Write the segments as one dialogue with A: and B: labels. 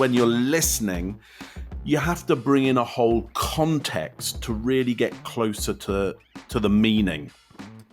A: when you're listening, you have to bring in a whole context to really get closer to the meaning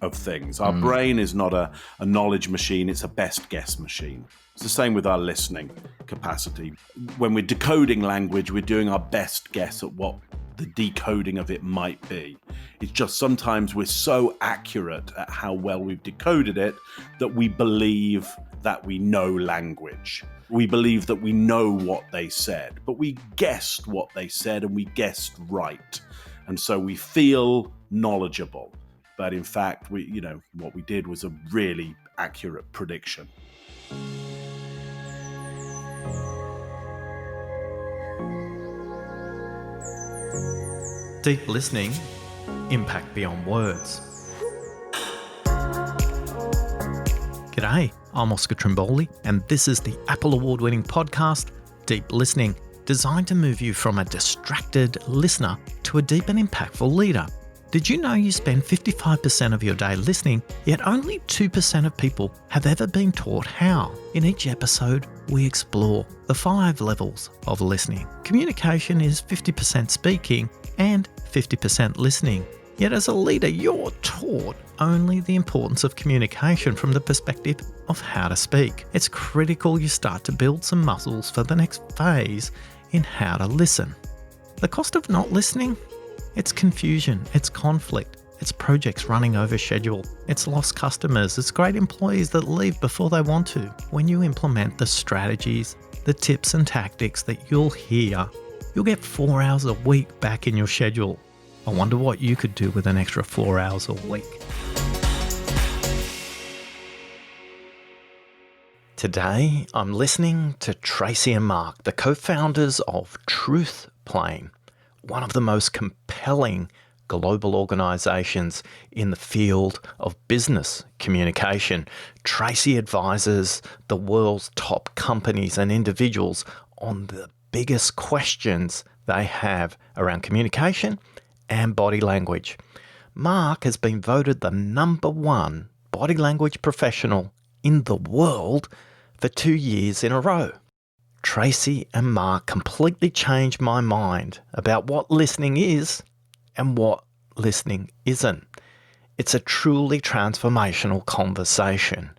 A: of things. Our brain is not a knowledge machine, it's a best guess machine. It's the same with our listening capacity. When we're decoding language, we're doing our best guess at what the decoding of it might be. It's just sometimes we're so accurate at how well we've decoded it that we believe that we know language. We believe that we know what they said, but we guessed what they said and we guessed right. And so we feel knowledgeable. But in fact, what we did was a really accurate prediction.
B: Deep listening, impact beyond words. G'day, I'm Oscar Trimboli, and this is the Apple Award-winning podcast, Deep Listening, designed to move you from a distracted listener to a deep and impactful leader. Did you know you spend 55% of your day listening, yet only 2% of people have ever been taught how? In each episode, we explore the 5 levels of listening. Communication is 50% speaking and 50% listening. Yet as a leader, you're taught only the importance of communication from the perspective of how to speak. It's critical you start to build some muscles for the next phase in how to listen. The cost of not listening? It's confusion, it's conflict, it's projects running over schedule, it's lost customers, it's great employees that leave before they want to. When you implement the strategies, the tips and tactics that you'll hear, you'll get 4 hours a week back in your schedule. I wonder what you could do with an extra 4 hours a week. Today, I'm listening to Tracey and Mark, the co-founders of TRUTHPLANE, one of the most compelling global organisations in the field of business communication. Tracey advises the world's top companies and individuals on the biggest questions they have around communication and body language. Mark has been voted the #1 body language professional in the world for 2 years in a row. Tracey and Mark completely changed my mind about what listening is and what listening isn't. It's a truly transformational conversation,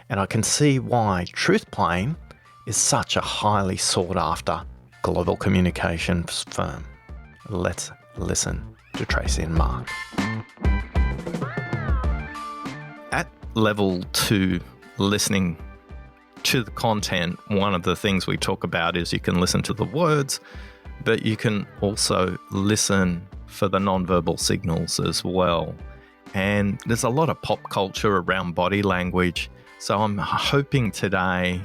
B: and I can see why TRUTHPLANE is such a highly sought after global communications firm. Let's listen to Tracey and Mark. At level 2, listening to the content, one of the things we talk about is you can listen to the words, but you can also listen for the nonverbal signals as well. And there's a lot of pop culture around body language. So I'm hoping today,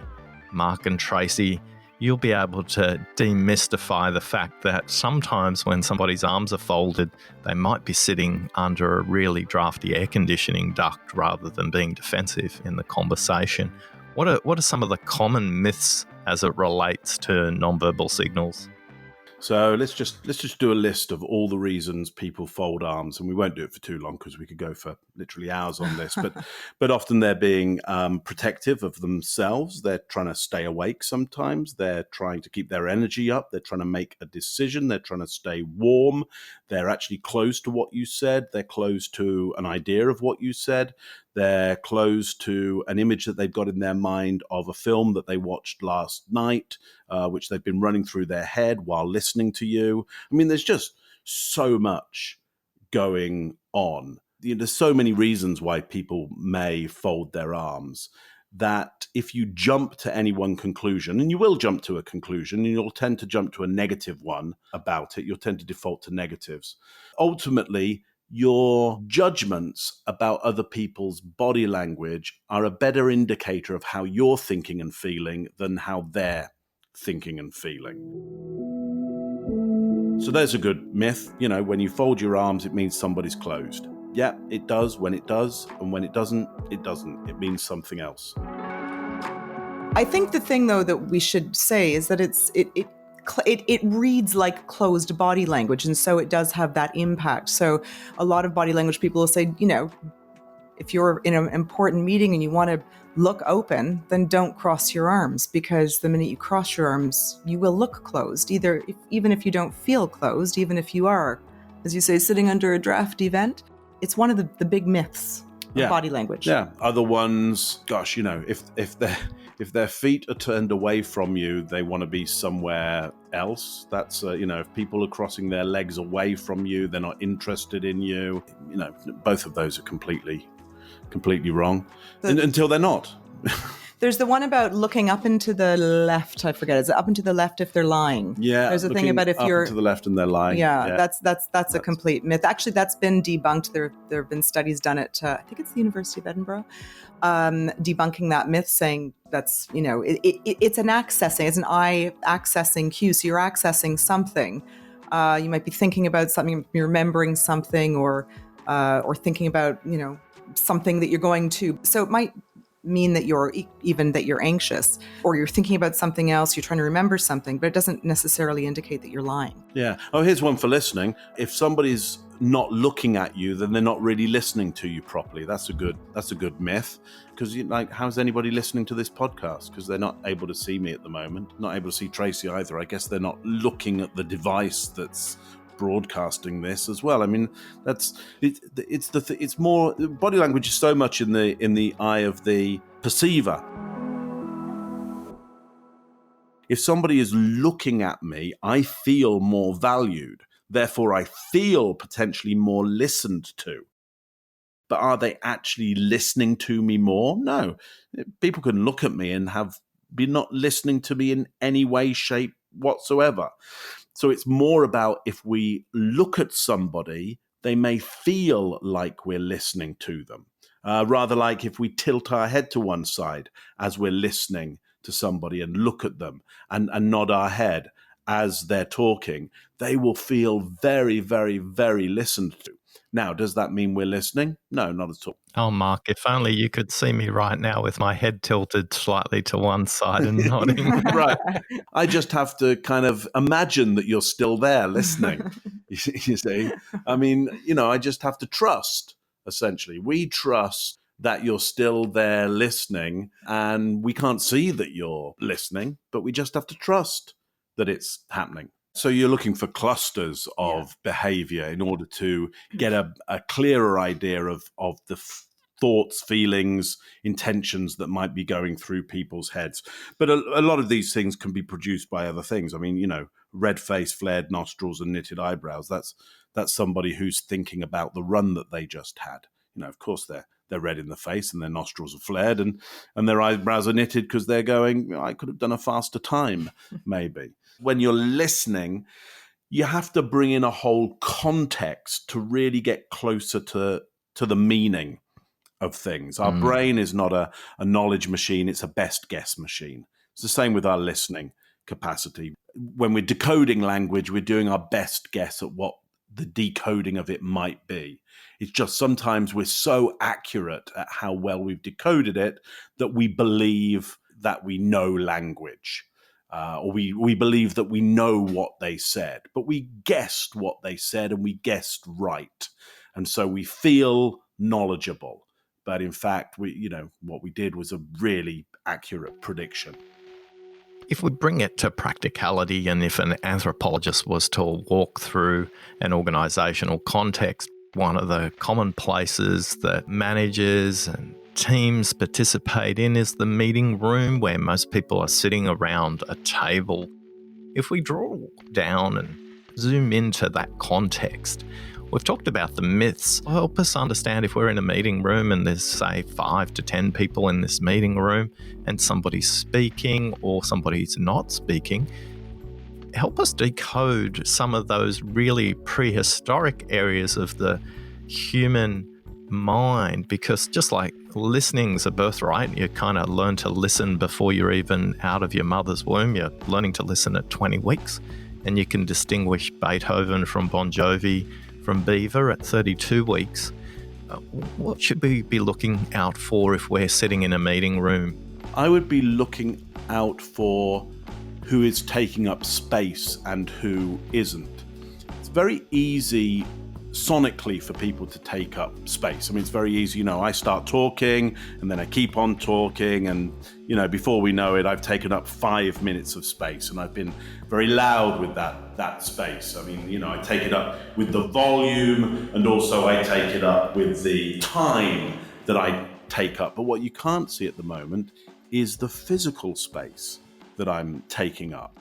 B: Mark and Tracey, you'll be able to demystify the fact that sometimes when somebody's arms are folded, they might be sitting under a really drafty air conditioning duct rather than being defensive in the conversation. What are some of the common myths as it relates to nonverbal signals?
A: So let's just do a list of all the reasons people fold arms, and we won't do it for too long because we could go for literally hours on this. But often they're being protective of themselves. They're trying to stay awake. Sometimes they're trying to keep their energy up. They're trying to make a decision. They're trying to stay warm. They're actually close to what you said. They're close to an idea of what you said. They're close to an image that they've got in their mind of a film that they watched last night, which they've been running through their head while listening to you. I mean, there's just so much going on. There's so many reasons why people may fold their arms that if you jump to any one conclusion, and you will jump to a conclusion, and you'll tend to jump to a negative one about it, you'll tend to default to negatives. Ultimately, your judgments about other people's body language are a better indicator of how you're thinking and feeling than how they're thinking and feeling. So there's a good myth. When you fold your arms, it means somebody's closed. Yeah, it does when it does, and when it doesn't, it doesn't. It means something else.
C: I think the thing, though, that we should say is that it reads like closed body language, and so it does have that impact. So a lot of body language people will say, if you're in an important meeting and you want to look open, then don't cross your arms, because the minute you cross your arms, you will look closed, even if you don't feel closed, even if you are, as you say, sitting under a drafty vent. It's one of the big myths of body language.
A: Yeah. Other ones, gosh, if their feet are turned away from you, they want to be somewhere else. That's, if people are crossing their legs away from you, they're not interested in you. Both of those are completely wrong until they're not.
C: There's the one about looking up and to the left. I forget. Is it up and to the left if they're lying?
A: Yeah.
C: There's a thing about if you're
A: up and to the left and they're lying.
C: Yeah. That's a complete myth. Actually, that's been debunked. There have been studies done at I think it's the University of Edinburgh, debunking that myth, saying that's it's an accessing, it's an eye accessing cue. So you're accessing something. You might be thinking about something, you're remembering something, or thinking about something that you're going to. So it might mean that you're anxious, or you're thinking about something else, you're trying to remember something, but it doesn't necessarily indicate that you're lying.
A: Yeah. Oh, here's one for listening. If somebody's not looking at you, then they're not really listening to you properly. That's a good myth, because how's anybody listening to this podcast? Because they're not able to see me at the moment, not able to see Tracey either. I guess they're not looking at the device that's broadcasting this as well. I mean, it's more, body language is so much in the eye of the perceiver. If somebody is looking at me, I feel more valued. Therefore, I feel potentially more listened to. But are they actually listening to me more? No. People can look at me and be not listening to me in any way, shape whatsoever. So it's more about, if we look at somebody, they may feel like we're listening to them. Rather like if we tilt our head to one side as we're listening to somebody and look at them and nod our head as they're talking, they will feel very, very, very listened to. Now, does that mean we're listening? No, not at all.
B: Oh, Mark, if only you could see me right now with my head tilted slightly to one side and nodding.
A: Right. I just have to kind of imagine that you're still there listening, you see. I mean, I just have to trust, essentially. We trust that you're still there listening, and we can't see that you're listening, but we just have to trust that it's happening. So you're looking for clusters of behavior in order to get a clearer idea of the thoughts, feelings, intentions that might be going through people's heads. But a lot of these things can be produced by other things. I mean, red face, flared nostrils, and knitted eyebrows. That's somebody who's thinking about the run that they just had. Of course, they're red in the face and their nostrils are flared and their eyebrows are knitted because they're going, I could have done a faster time, maybe. When you're listening, you have to bring in a whole context to really get closer to the meaning of things. Our brain is not a knowledge machine, it's a best guess machine. It's the same with our listening capacity. When we're decoding language, we're doing our best guess at what the decoding of it might be. It's just sometimes we're so accurate at how well we've decoded it that we believe that we know language. Or we believe that we know what they said, but we guessed what they said and we guessed right. And so we feel knowledgeable. But in fact, what we did was a really accurate prediction.
B: If we bring it to practicality, and if an anthropologist was to walk through an organisational context, one of the common places that managers and teams participate in is the meeting room, where most people are sitting around a table. If we draw down and zoom into that context, we've talked about the myths. Help us understand, if we're in a meeting room and there's, say, 5 to 10 people in this meeting room and somebody's speaking or somebody's not speaking, help us decode some of those really prehistoric areas of the human mind, because just like listening's a birthright, you kind of learn to listen before you're even out of your mother's womb. You're learning to listen at 20 weeks, and you can distinguish Beethoven from Bon Jovi from Beaver at 32 weeks. What should we be looking out for if we're sitting in a meeting room?
A: I would be looking out for who is taking up space and who isn't. It's very easy sonically for people to take up space. I mean, it's very easy. I start talking and then I keep on talking, and before we know it, I've taken up 5 minutes of space, and I've been very loud with that space. I mean, I take it up with the volume, and also I take it up with the time that I take up. But what you can't see at the moment is the physical space that I'm taking up.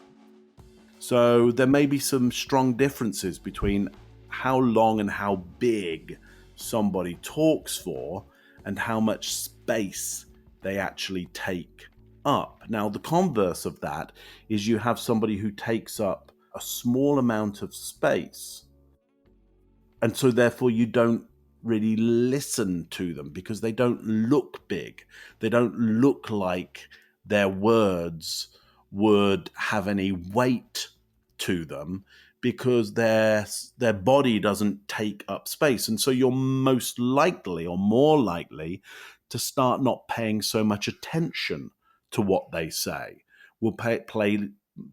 A: So there may be some strong differences between how long and how big somebody talks for and how much space they actually take up. Now, the converse of that is you have somebody who takes up a small amount of space, and so therefore you don't really listen to them because they don't look big. They don't look like their words would have any weight to them because their body doesn't take up space. And so you're most likely, or more likely, to start not paying so much attention to what they say. We'll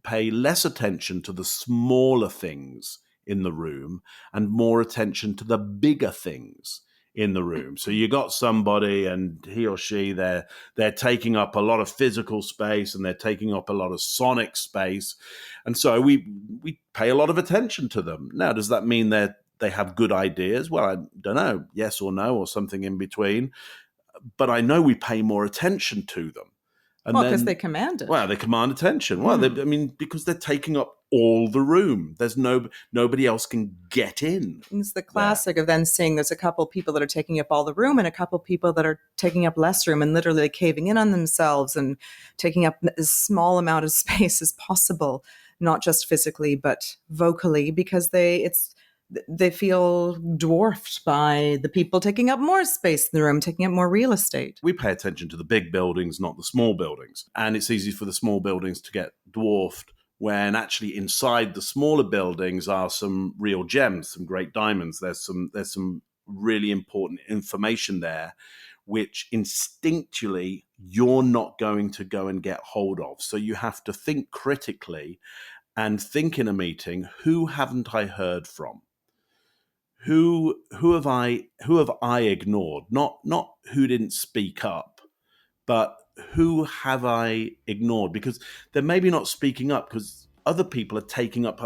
A: pay less attention to the smaller things in the room and more attention to the bigger things in the room. So you got somebody, and he or she, they're taking up a lot of physical space and they're taking up a lot of sonic space. And so we pay a lot of attention to them. Now, does that mean that they have good ideas? Well, I don't know, yes or no, or something in between. But I know we pay more attention to them. And
C: because they command it.
A: Well, they command attention. Well, because they're taking up all the room. There's nobody else can get in.
C: It's the classic of then seeing there's a couple people that are taking up all the room and a couple people that are taking up less room and literally caving in on themselves and taking up as small amount of space as possible, not just physically but vocally, because they feel dwarfed by the people taking up more space in the room, taking up more real estate.
A: We pay attention to the big buildings, not the small buildings. And it's easy for the small buildings to get dwarfed when actually inside the smaller buildings are some real gems, some great diamonds. There's some really important information there, which instinctually you're not going to go and get hold of. So you have to think critically and think in a meeting, who haven't I heard from? Who have I ignored? Not who didn't speak up, but who have I ignored? Because they're maybe not speaking up because other people are taking up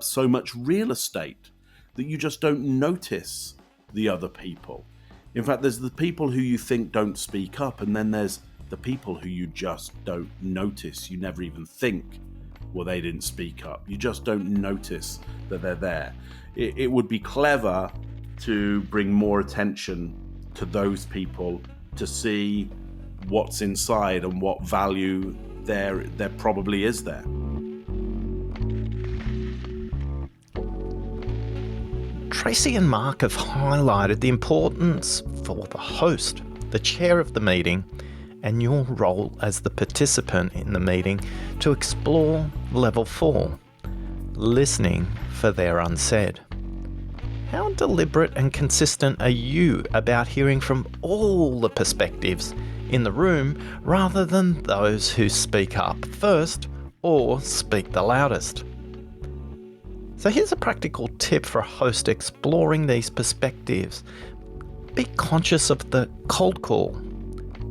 A: so much real estate that you just don't notice the other people. In fact, there's the people who you think don't speak up, and then there's the people who you just don't notice. You never even think, well, they didn't speak up. You just don't notice that they're there. It would be clever to bring more attention to those people to see what's inside and what value there probably is there.
B: Tracey and Mark have highlighted the importance for the host, the chair of the meeting, and your role as the participant in the meeting to explore level 4, listening for their unsaid. How deliberate and consistent are you about hearing from all the perspectives in the room rather than those who speak up first or speak the loudest? So here's a practical tip for a host exploring these perspectives. Be conscious of the cold call.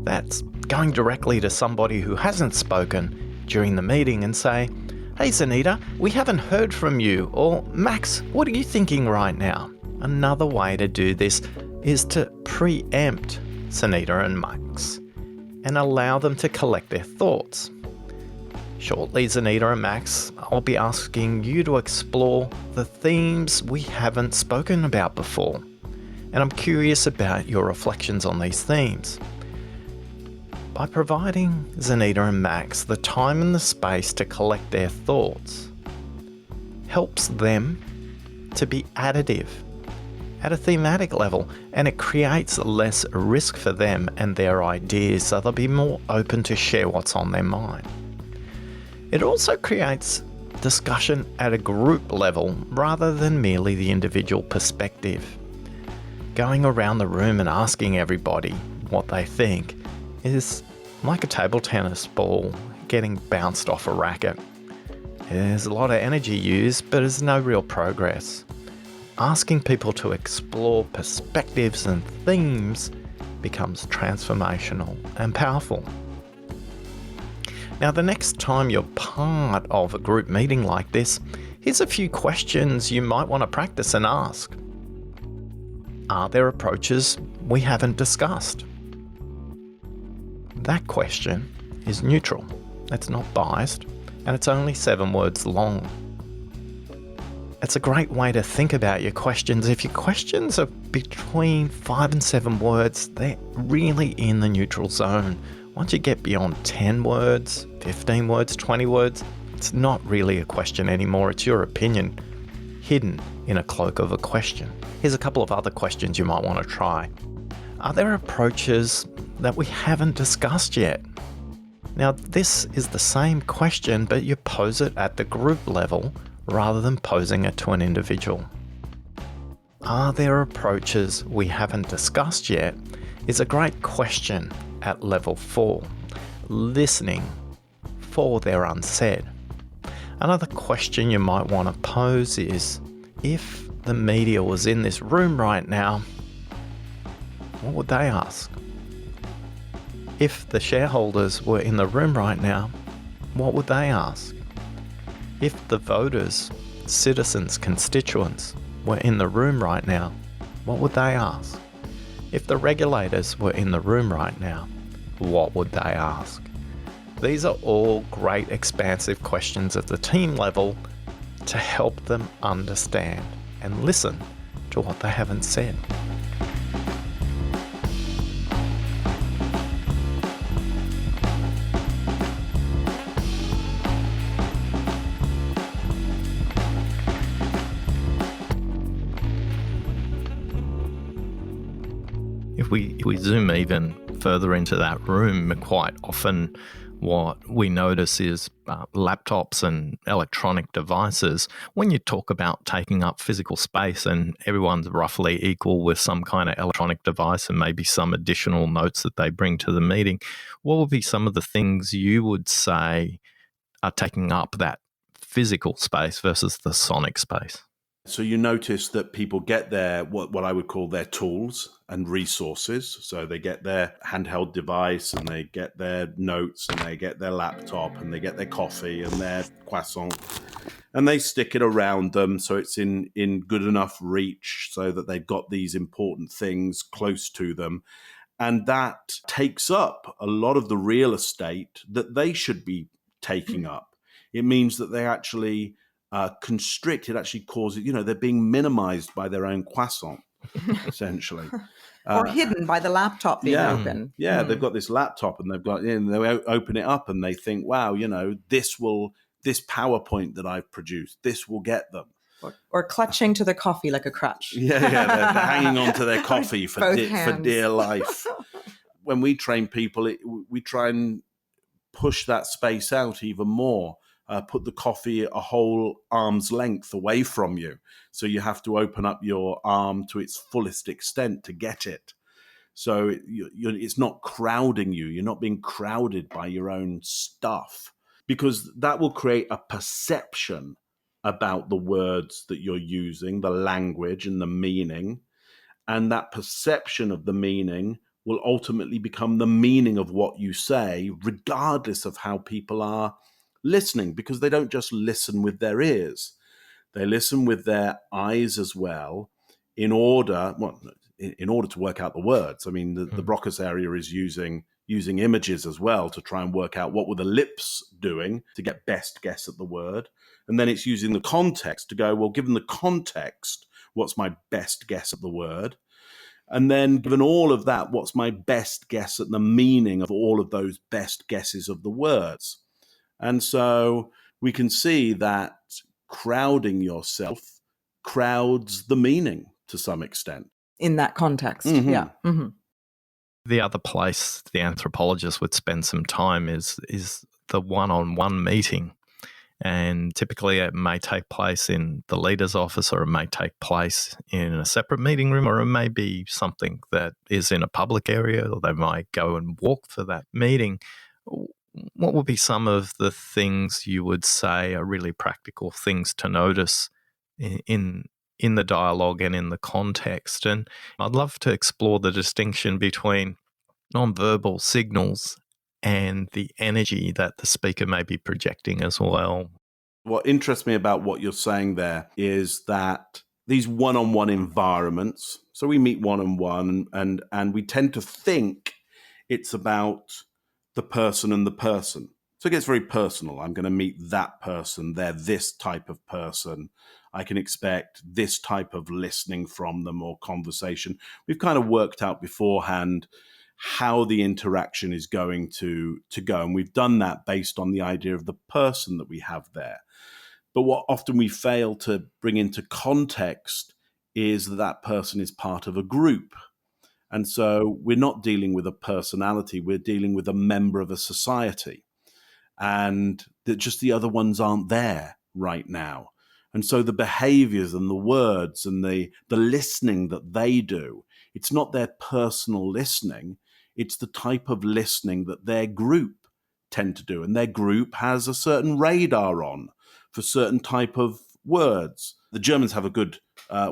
B: That's going directly to somebody who hasn't spoken during the meeting and say, "Hey Zanita, we haven't heard from you," or "Max, what are you thinking right now?" Another way to do this is to preempt Zanita and Max and allow them to collect their thoughts. Shortly, Zanita and Max, I'll be asking you to explore the themes we haven't spoken about before, and I'm curious about your reflections on these themes. By providing Zanita and Max the time and the space to collect their thoughts, helps them to be additive at a thematic level, and it creates less risk for them and their ideas, so they'll be more open to share what's on their mind. It also creates discussion at a group level rather than merely the individual perspective. Going around the room and asking everybody what they think is like a table tennis ball getting bounced off a racket. There's a lot of energy used, but there's no real progress. asking people to explore perspectives and themes becomes transformational and powerful. Now, the next time you're part of a group meeting like this, here's a few questions you might want to practice and ask. Are there approaches we haven't discussed? That question is neutral, it's not biased, and it's only 7 words long. It's a great way to think about your questions. If your questions are between 5 and 7 words, they're really in the neutral zone. Once you get beyond 10 words, 15 words, 20 words, it's not really a question anymore. It's your opinion hidden in a cloak of a question. Here's a couple of other questions you might want to try. Are there approaches that we haven't discussed yet? Now, this is the same question, but you pose it at the group level rather than posing it to an individual. Are there approaches we haven't discussed yet is a great question at level 4, listening for their unsaid. Another question you might want to pose is, if the media was in this room right now, what would they ask? If the shareholders were in the room right now, what would they ask? If the voters, citizens, constituents were in the room right now, what would they ask? If the regulators were in the room right now, what would they ask? These are all great expansive questions at the team level to help them understand and listen to what they haven't said. If we zoom even further into that room, quite often what we notice is laptops and electronic devices. When you talk about taking up physical space and everyone's roughly equal with some kind of electronic device and maybe some additional notes that they bring to the meeting, what would be some of the things you would say are taking up that physical space versus the sonic space?
A: So you notice that people get their, what I would call their tools and resources. So they get their handheld device and they get their notes and they get their laptop and they get their coffee and their croissant and they stick it around them so it's in good enough reach so that they've got these important things close to them. And that takes up a lot of the real estate that they should be taking up. It means that they actually constrict. It actually causes, they're being minimized by their own croissant, essentially.
C: Or hidden by the laptop being open.
A: Yeah, they've got this laptop and they open it up and they think, wow, this PowerPoint that I've produced, this will get them.
C: Or clutching to the coffee like a crutch.
A: Yeah, they're hanging on to their coffee for dear life. When we train people, we try and push that space out even more. Put the coffee a whole arm's length away from you. So you have to open up your arm to its fullest extent to get it. So it's not crowding you. You're not being crowded by your own stuff, because that will create a perception about the words that you're using, the language and the meaning. And that perception of the meaning will ultimately become the meaning of what you say, regardless of how people are listening, because they don't just listen with their ears. They listen with their eyes as well in order to work out the words. I mean, the Broca's area is using images as well to try and work out what were the lips doing to get best guess at the word. And then it's using the context to go, well, given the context, what's my best guess at the word? And then given all of that, what's my best guess at the meaning of all of those best guesses of the words? And so we can see that crowding yourself crowds the meaning to some extent.
C: In that context,
A: yeah.
C: Mm-hmm.
B: The other place the anthropologist would spend some time is the one-on-one meeting. And typically it may take place in the leader's office, or it may take place in a separate meeting room, or it may be something that is in a public area, or they might go and walk for that meeting. What would be some of the things you would say are really practical things to notice in in the dialogue and in the context. And I'd love to explore the distinction between nonverbal signals and the energy that the speaker may be projecting as well.
A: What interests me about what you're saying there is that these one-on-one environments, so we meet one-on-one and we tend to think it's about the person and the person. So it gets very personal. I'm going to meet that person. They're this type of person. I can expect this type of listening from them or conversation. We've kind of worked out beforehand how the interaction is going to go. And we've done that based on the idea of the person that we have there. But what often we fail to bring into context is that that person is part of a group. And so we're not dealing with a personality, we're dealing with a member of a society. And that just the other ones aren't there right now. And so the behaviors and the words and the listening that they do, it's not their personal listening, it's the type of listening that their group tend to do. And their group has a certain radar on for certain type of words. The Germans have a good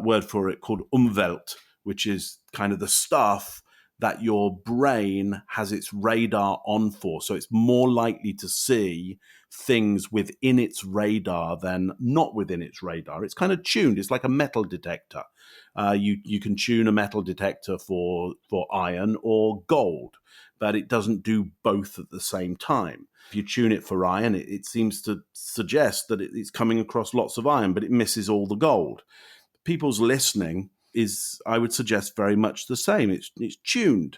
A: word for it called Umwelt, which is kind of the stuff that your brain has its radar on for. So it's more likely to see things within its radar than not within its radar. It's kind of tuned. It's like a metal detector. You can tune a metal detector for iron or gold, but it doesn't do both at the same time. If you tune it for iron, it seems to suggest that it's coming across lots of iron, but it misses all the gold. People's listening is, I would suggest, very much the same. It's tuned,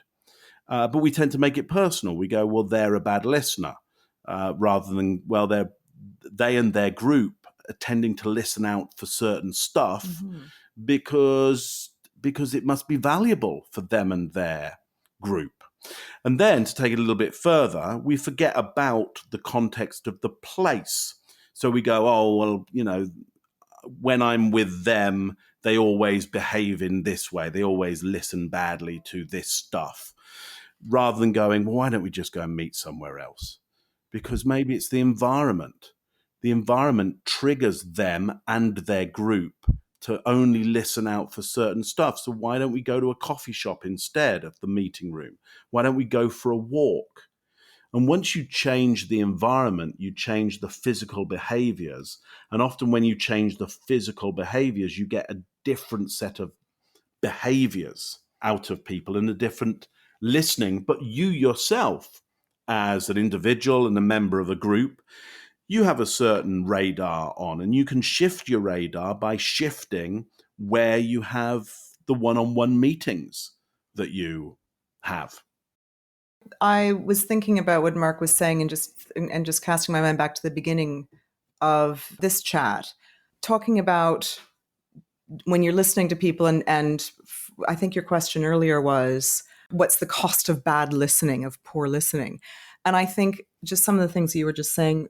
A: but we tend to make it personal. We go, well, they're a bad listener, rather than, well, they and their group are tending to listen out for certain stuff because it must be valuable for them and their group. And then to take it a little bit further, we forget about the context of the place. So we go, oh, well, when I'm with them, they always behave in this way. They always listen badly to this stuff. Rather than going, well, why don't we just go and meet somewhere else? Because maybe it's the environment. The environment triggers them and their group to only listen out for certain stuff. So why don't we go to a coffee shop instead of the meeting room? Why don't we go for a walk? And once you change the environment, you change the physical behaviors. And often when you change the physical behaviors, you get a different set of behaviors out of people and a different listening. But you yourself, as an individual and a member of a group, you have a certain radar on, and you can shift your radar by shifting where you have the one-on-one meetings that you have.
C: I was thinking about what Mark was saying and just casting my mind back to the beginning of this chat, talking about when you're listening to people, and I think your question earlier was, what's the cost of bad listening, of poor listening? And I think just some of the things you were just saying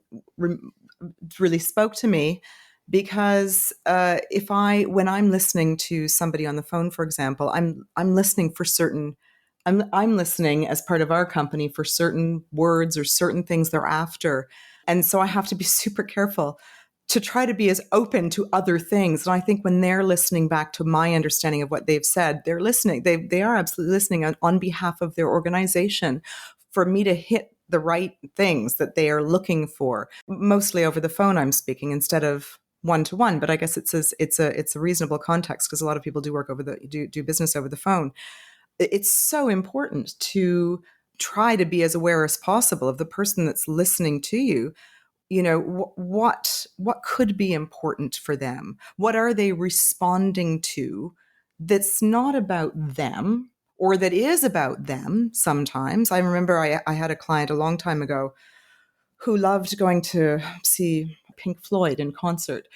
C: really spoke to me, because when I'm listening to somebody on the phone, for example, I'm listening for certain. I'm listening as part of our company for certain words or certain things they're after. And so I have to be super careful to try to be as open to other things. And I think when they're listening back to my understanding of what they've said, they're listening. They are absolutely listening on behalf of their organization for me to hit the right things that they are looking for. Mostly over the phone I'm speaking instead of one-to-one, but I guess it's a reasonable context because a lot of people do business over the phone. It's so important to try to be as aware as possible of the person that's listening to you. What could be important for them? What are they responding to that's not about them or that is about them sometimes? I remember I had a client a long time ago who loved going to see Pink Floyd in concert.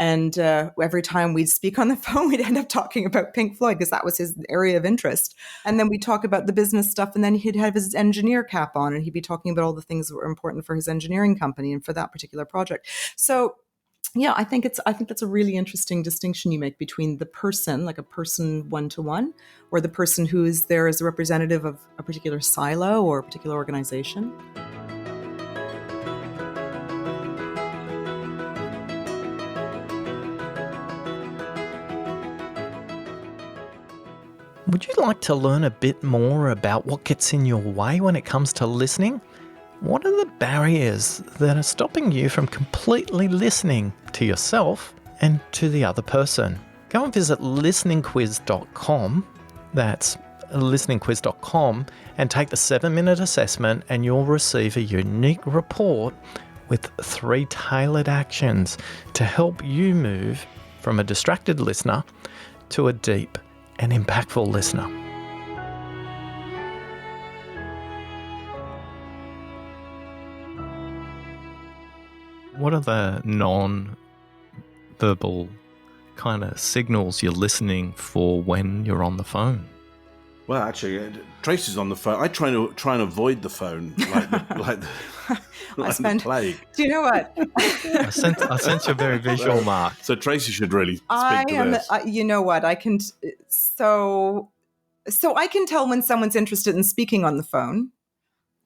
C: And every time we'd speak on the phone, we'd end up talking about Pink Floyd because that was his area of interest. And then we'd talk about the business stuff, and then he'd have his engineer cap on, and he'd be talking about all the things that were important for his engineering company and for that particular project. So, yeah, I think that's a really interesting distinction you make between the person, like a person one-to-one, or the person who is there as a representative of a particular silo or a particular organization.
B: Would you like to learn a bit more about what gets in your way when it comes to listening? What are the barriers that are stopping you from completely listening to yourself and to the other person? Go and visit listeningquiz.com. That's listeningquiz.com, and take the 7-minute assessment, and you'll receive a unique report with 3 tailored actions to help you move from a distracted listener to a deep and impactful listener. What are the non-verbal kind of signals you're listening for when you're on the phone?
A: Well, actually, Tracy's on the phone. I try and avoid the phone like the plague.
C: Do you know what?
B: I sense you're very visual, Mark.
A: So Tracy should really speak to this.
C: You know what? I can. So I can tell when someone's interested in speaking on the phone,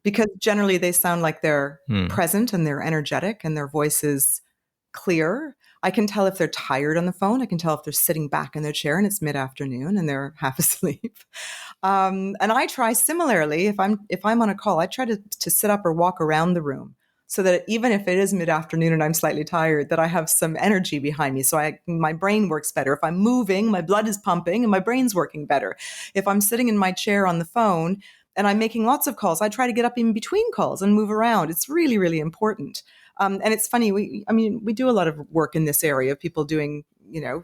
C: because generally they sound like they're present and they're energetic and their voice is clear. I can tell if they're tired on the phone. I can tell if they're sitting back in their chair and it's mid-afternoon and they're half asleep. And I try similarly, if I'm on a call, I try to sit up or walk around the room so that even if it is mid-afternoon and I'm slightly tired, that I have some energy behind me. So my brain works better. If I'm moving, my blood is pumping and my brain's working better. If I'm sitting in my chair on the phone and I'm making lots of calls, I try to get up in between calls and move around. It's really, really important. And it's funny, we do a lot of work in this area of people doing,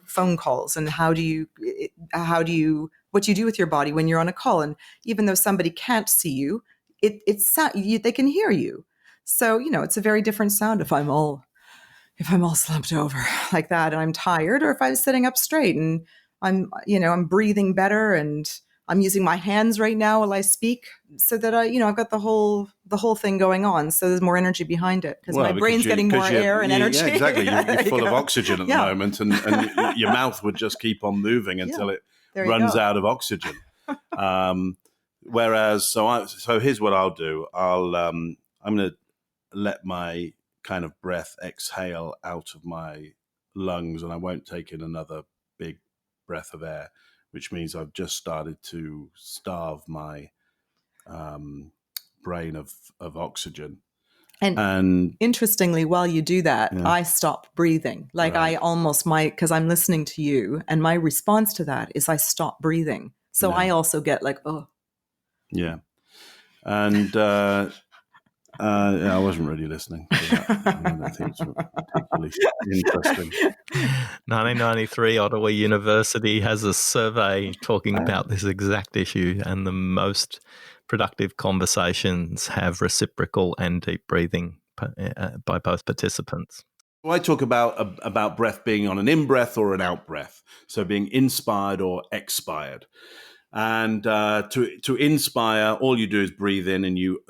C: phone calls, and what do you do with your body when you're on a call. And even though somebody can't see you, they can hear you. So, it's a very different sound if I'm all slumped over like that and I'm tired, or if I'm sitting up straight and I'm breathing better and I'm using my hands right now while I speak, so that I've got the whole thing going on. So there's more energy behind it because my brain's getting more air and energy.
A: Yeah, exactly. You're full of oxygen at the moment, and your mouth would just keep on moving until it runs out of oxygen. Whereas, so here's what I'll do. I'm going to let my kind of breath exhale out of my lungs, and I won't take in another big breath of air, which means I've just started to starve my brain of oxygen. And interestingly, while you do that, I stop breathing. Like I almost might, because I'm listening to you, and my response to that is I stop breathing. So I also get like, oh. Yeah. And I wasn't really listening to that. I think it's particularly interesting.
B: 1993, Ottawa University has a survey talking about this exact issue, and the most productive conversations have reciprocal and deep breathing by both participants.
A: I talk about breath being on an in-breath or an out-breath, so being inspired or expired. And to inspire, all you do is breathe in, and you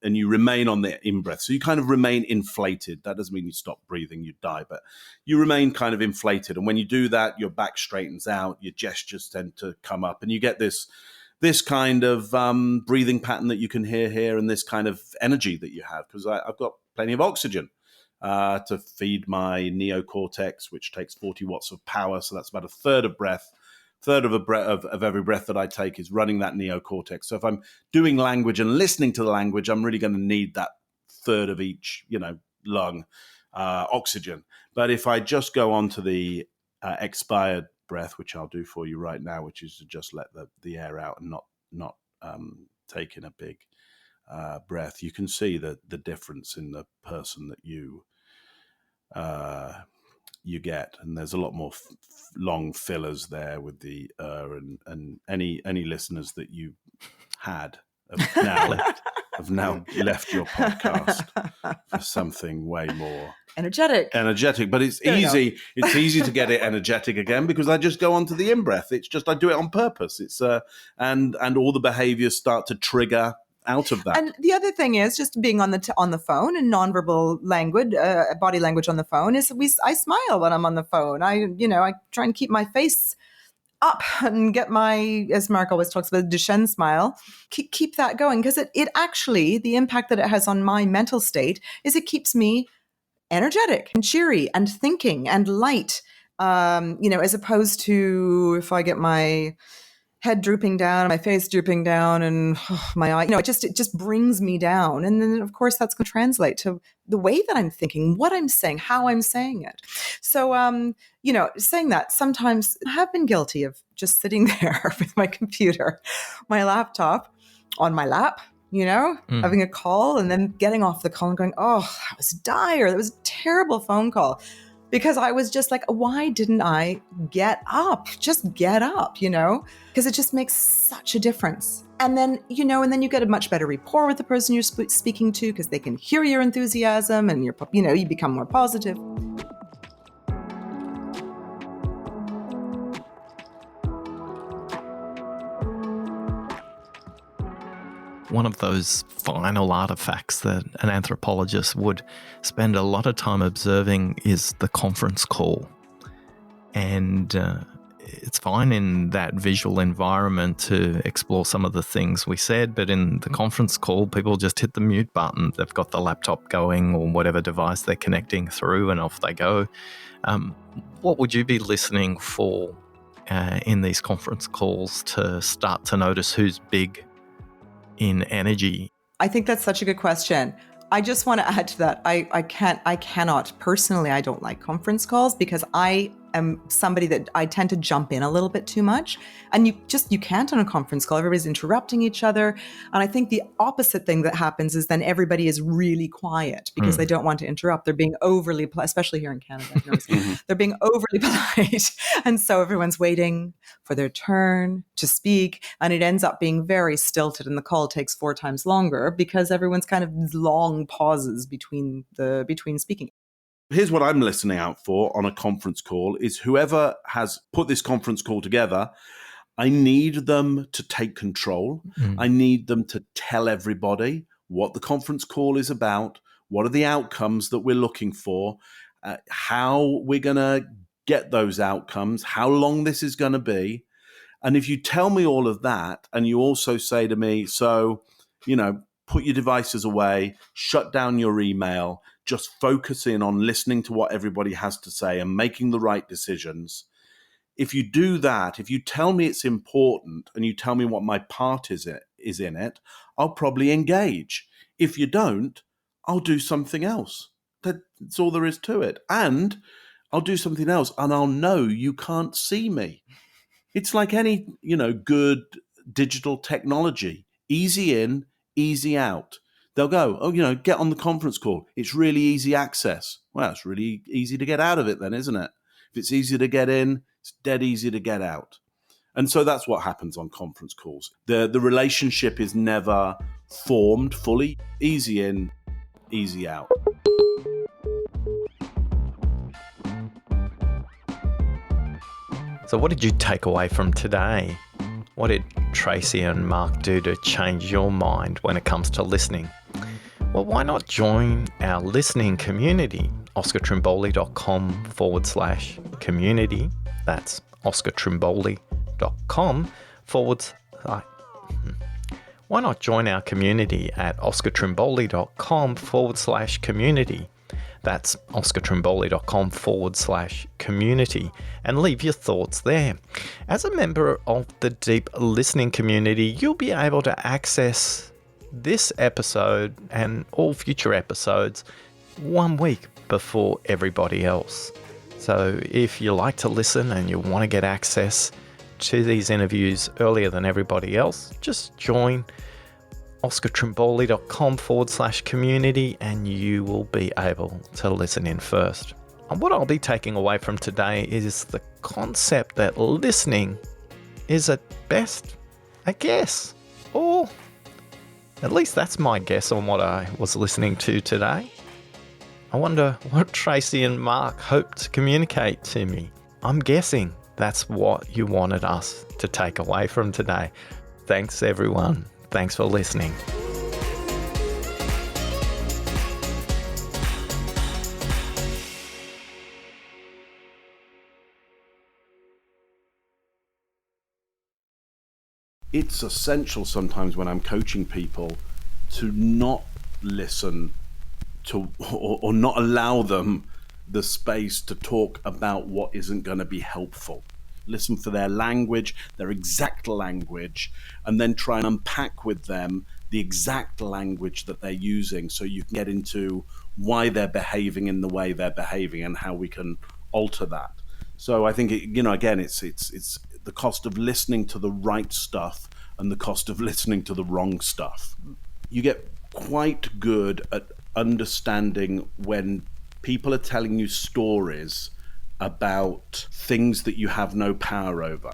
A: remain on the in-breath. So you kind of remain inflated. That doesn't mean you stop breathing, you die, but you remain kind of inflated. And when you do that, your back straightens out, your gestures tend to come up, and you get this kind of breathing pattern that you can hear here, and this kind of energy that you have, because I've got plenty of oxygen to feed my neocortex, which takes 40 watts of power. So that's about a third of every breath that I take is running that neocortex. So if I'm doing language and listening to the language, I'm really going to need that third of each, lung oxygen. But if I just go on to the expired breath, which I'll do for you right now, which is to just let the air out and not take in a big breath, you can see the difference in the person that you get, and there's a lot more long fillers there with the and any listeners that you had have now left your podcast for something way more energetic. But it's easy. It's easy to get it energetic again because I just go on to the in-breath. It's just I do it on purpose. It's and all the behaviors start to trigger out of that. And the other thing is just being on the phone and nonverbal language, body language on the phone is I smile when I'm on the phone. I try and keep my face up and get my, as Mark always talks about, the Duchenne smile. Keep that going, because it actually, the impact that it has on my mental state is it keeps me energetic and cheery and thinking and light. As opposed to if I get my
C: head drooping down, my face drooping down, and my eye, it just brings me down. And then, of course, that's going to translate to the way that I'm thinking, what I'm saying, how I'm saying it. So, saying that, sometimes I have been guilty of just sitting there with my computer, my laptop on my lap, having a call and then getting off the call and going, oh, that was dire. That was a terrible phone call. Because I was just like, why didn't I get up? Just get up, because it just makes such a difference. And then, you get a much better rapport with the person you're speaking to, because they can hear your enthusiasm and you become more positive.
B: One of those final artifacts that an anthropologist would spend a lot of time observing is the conference call. And it's fine in that visual environment to explore some of the things we said, but in the conference call, people just hit the mute button. They've got the laptop going or whatever device they're connecting through, and off they go. What would you be listening for in these conference calls to start to notice who's big in energy?
C: I think that's such a good question. I just want to add to that. I cannot personally, I don't like conference calls because I am somebody that I tend to jump in a little bit too much. And you can't on a conference call. Everybody's interrupting each other. And I think the opposite thing that happens is then everybody is really quiet because they don't want to interrupt. They're being overly polite, especially here in Canada. They're being overly polite. And so everyone's waiting for their turn to speak. And it ends up being very stilted. And the call takes 4 times longer because everyone's kind of long pauses between speaking.
A: Here's what I'm listening out for on a conference call is whoever has put this conference call together, I need them to take control. I need them to tell everybody what the conference call is about, what are the outcomes that we're looking for, how we're going to get those outcomes, how long this is going to be. And if you tell me all of that and you also say to me, so, put your devices away, shut down your email, just focus in on listening to what everybody has to say and making the right decisions. If you do that, if you tell me it's important and you tell me what my part is in it, I'll probably engage. If you don't, I'll do something else. That's all there is to it. And I'll do something else and I'll know you can't see me. It's like any, good digital technology. Easy in, easy out. They'll go, get on the conference call. It's really easy access. Well, it's really easy to get out of it then, isn't it? If it's easy to get in, it's dead easy to get out. And so that's what happens on conference calls. The relationship is never formed fully. Easy in, easy out.
B: So what did you take away from today? What did Tracey and Mark do to change your mind when it comes to listening? Well, why not join our listening community? OscarTrimboli.com/community. That's OscarTrimboli.com/ Why not join our community at OscarTrimboli.com/community? That's OscarTrimboli.com/community, and leave your thoughts there. As a member of the Deep Listening community, you'll be able to access this episode and all future episodes 1 week before everybody else. So if you like to listen and you want to get access to these interviews earlier than everybody else, just join OscarTrimboli.com/community and you will be able to listen in first. And what I'll be taking away from today is the concept that listening is at best a guess, or at least that's my guess on what I was listening to today. I wonder what Tracey and Mark hoped to communicate to me. I'm guessing that's what you wanted us to take away from today. Thanks, everyone. Thanks for listening.
A: It's essential sometimes when I'm coaching people to not listen to or not allow them the space to talk about what isn't going to be helpful. listen for their language, their exact language, and then try and unpack with them the exact language that they're using, so you can get into why they're behaving in the way they're behaving and how we can alter that. So I think, again, it's the cost of listening to the right stuff and the cost of listening to the wrong stuff. You get quite good at understanding when people are telling you stories about things that you have no power over.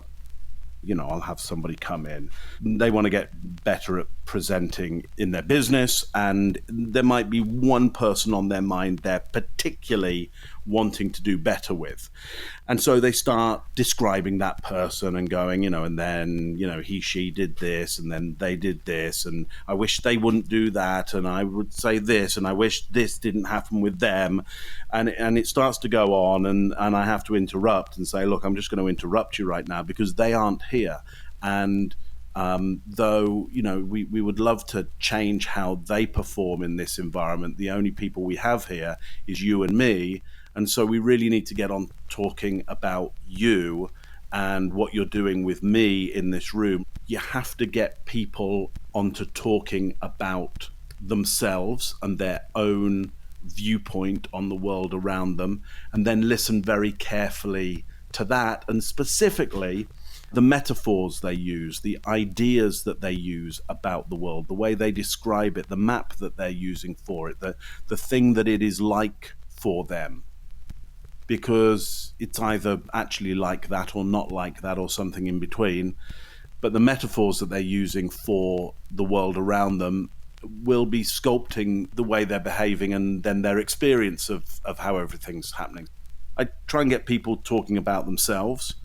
A: I'll have somebody come in, they want to get better at presenting in their business, and there might be one person on their mind they're particularly wanting to do better with. And so they start describing that person and going, and then, he, she did this, and then they did this, and I wish they wouldn't do that, and I would say this, and I wish this didn't happen with them. And it starts to go on, and I have to interrupt and say, look, I'm just going to interrupt you right now because they aren't here. And though, we would love to change how they perform in this environment, the only people we have here is you and me. And so we really need to get on talking about you and what you're doing with me in this room. You have to get people onto talking about themselves and their own viewpoint on the world around them, and then listen very carefully to that, and specifically the metaphors they use, the ideas that they use about the world, the way they describe it, the map that they're using for it, the thing that it is like for them. Because it's either actually like that or not like that or something in between. But the metaphors that they're using for the world around them will be sculpting the way they're behaving and then their experience of how everything's happening. I try and get people talking about themselves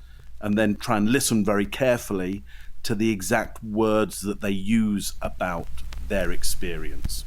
A: and then try and listen very carefully to the exact words that they use about their experience.